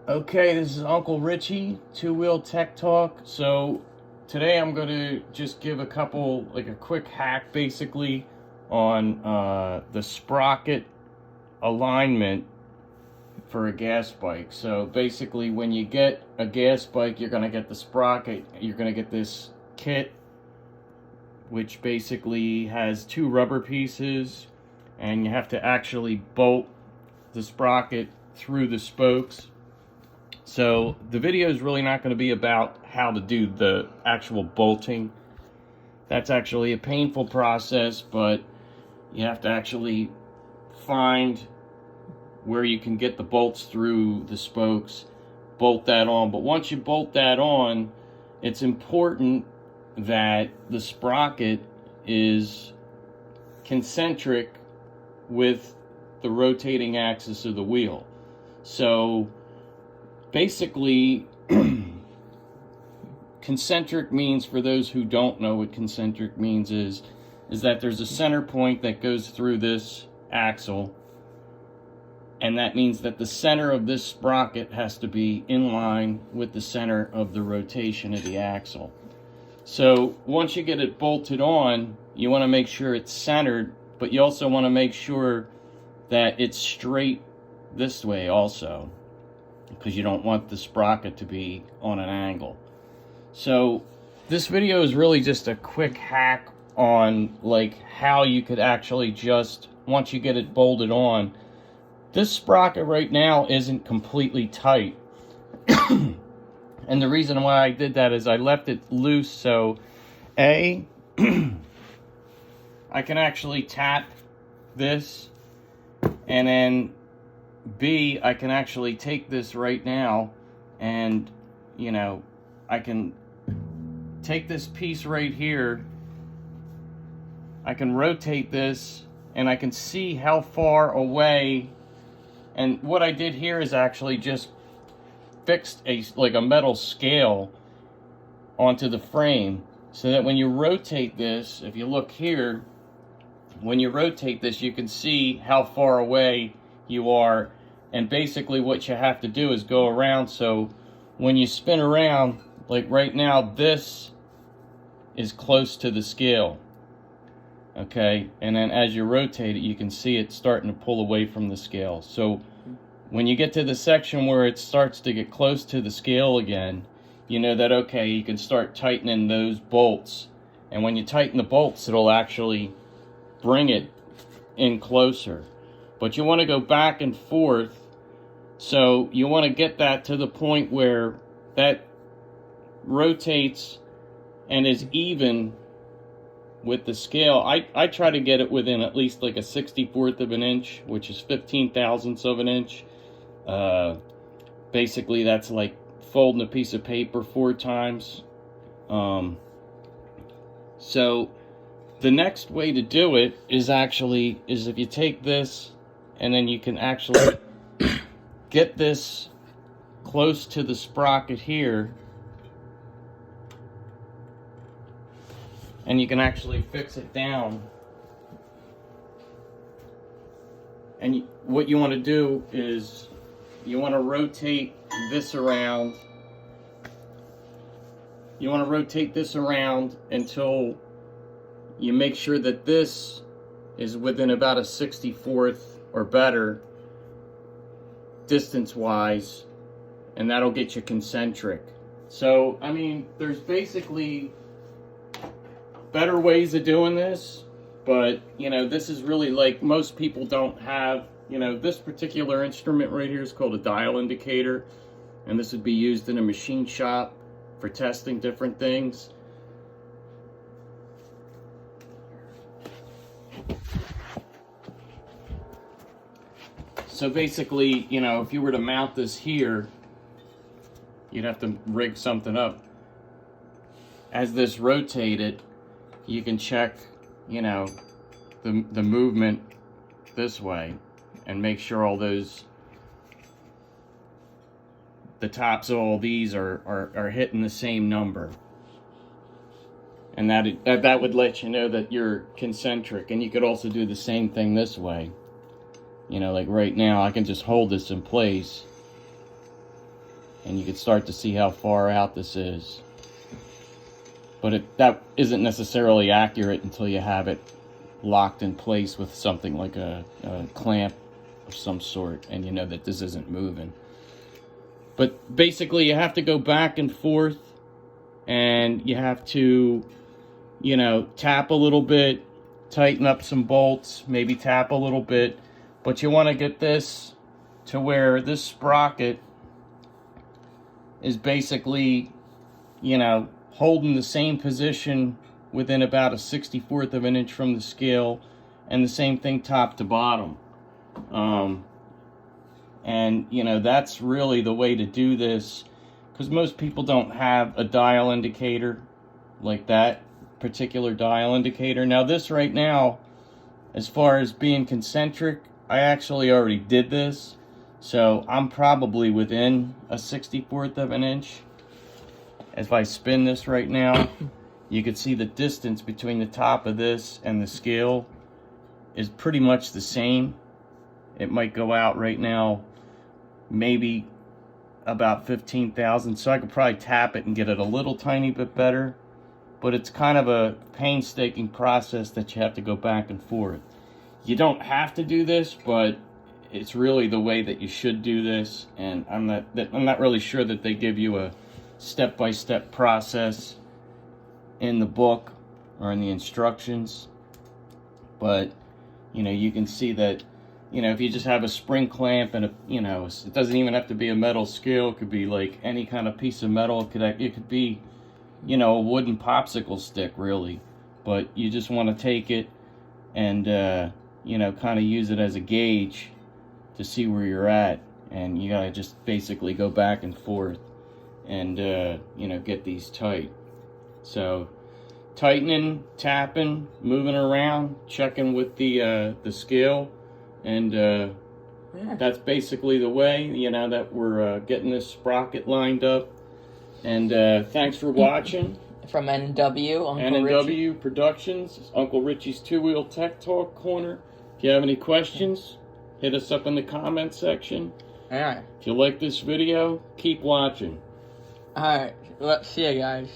Okay, this is Uncle Richie, Two-Wheel Tech Talk. So today I'm going to just give a quick hack basically on the sprocket alignment for a gas bike. So basically when you get a gas bike, you're going to get the sprocket, you're going to get this kit, which basically has two rubber pieces, and you have to actually bolt the sprocket through the spokes. So the video is really not going to be about how to do the actual bolting. That's actually a painful process, but you have to actually find where you can get the bolts through the spokes, bolt that on. But once you bolt that on, it's important that the sprocket is concentric with the rotating axis of the wheel. So basically, concentric means, for those who don't know what concentric means, is that there's a center point that goes through this axle, and that means that the center of this sprocket has to be in line with the center of the rotation of the axle. So once you get it bolted on, you want to make sure it's centered, but you also want to make sure that it's straight this way also, because you don't want the sprocket to be on an angle. So this video is really just a quick hack on how you could actually just, once you get it bolted on, this sprocket right now isn't completely tight. And the reason why I did that is I left it loose, so I can actually tap this, and then B, I can actually take this right now, and I can take this piece right here, I can rotate this, and I can see how far away. And what I did here is actually just fixed a metal scale onto the frame, so that when you rotate this, if you look here, when you rotate this, you can see how far away you are. And basically what you have to do is go around, so when you spin around, like right now, this is close to the scale, okay? And then as you rotate it, you can see it starting to pull away from the scale. So when you get to the section where it starts to get close to the scale again, you know that, okay, you can start tightening those bolts. And when you tighten the bolts, it'll actually bring it in closer. But you want to go back and forth, so you want to get that to the point where that rotates and is even with the scale. I try to get it within at least like a 64th of an inch, which is 15 thousandths of an inch. Basically that's like folding a piece of paper 4 times. So the next way to do it is if you take this, and then you can actually get this close to the sprocket here, and you can actually fix it down. And what you want to do is you want to rotate this around. You want to rotate this around until you make sure that this is within about a 64th or better distance wise, and that'll get you concentric. So I mean, there's basically better ways of doing this, but this is really, like, most people don't have, this particular instrument right here is called a dial indicator, and this would be used in a machine shop for testing different things. So basically, if you were to mount this here, you'd have to rig something up. As this rotated, you can check, the movement this way, and make sure all those, the tops of all these are hitting the same number. And that would let you know that you're concentric. And you could also do the same thing this way. Like right now, I can just hold this in place, and you can start to see how far out this is. But that isn't necessarily accurate until you have it locked in place with something like a clamp of some sort, and you know that this isn't moving. But basically you have to go back and forth, and you have to, you know, tap a little bit, tighten up some bolts, maybe tap a little bit, but you want to get this to where this sprocket is basically, you know, holding the same position within about a 64th of an inch from the scale, and the same thing top to bottom. And you know, that's really the way to do this, because most people don't have a dial indicator like that particular dial indicator. Now this right now, as far as being concentric, I actually already did this, so I'm probably within a 64th of an inch. If I spin this right now, you can see the distance between the top of this and the scale is pretty much the same. It might go out right now maybe about 15,000, so I could probably tap it and get it a little tiny bit better, but it's kind of a painstaking process that you have to go back and forth. You don't have to do this, but it's really the way that you should do this, and I'm not really sure that they give you a step-by-step process in the book or in the instructions, but you know, you can see that, you know, if you just have a spring clamp and you know, it doesn't even have to be a metal scale, it could be like any kind of piece of metal, it could be, you know, a wooden popsicle stick really, but you just want to take it and you know, kind of use it as a gauge to see where you're at, and you gotta just basically go back and forth and you know, get these tight. So tightening, tapping, moving around, checking with the scale, and that's basically the way, you know, that we're getting this sprocket lined up. And thanks for watching. From NW, Uncle Richie Productions, Uncle Richie's Two-Wheel Tech Talk Corner. If you have any questions, hit us up in the comment section. Alright. If you like this video, keep watching. Alright, let's see you guys.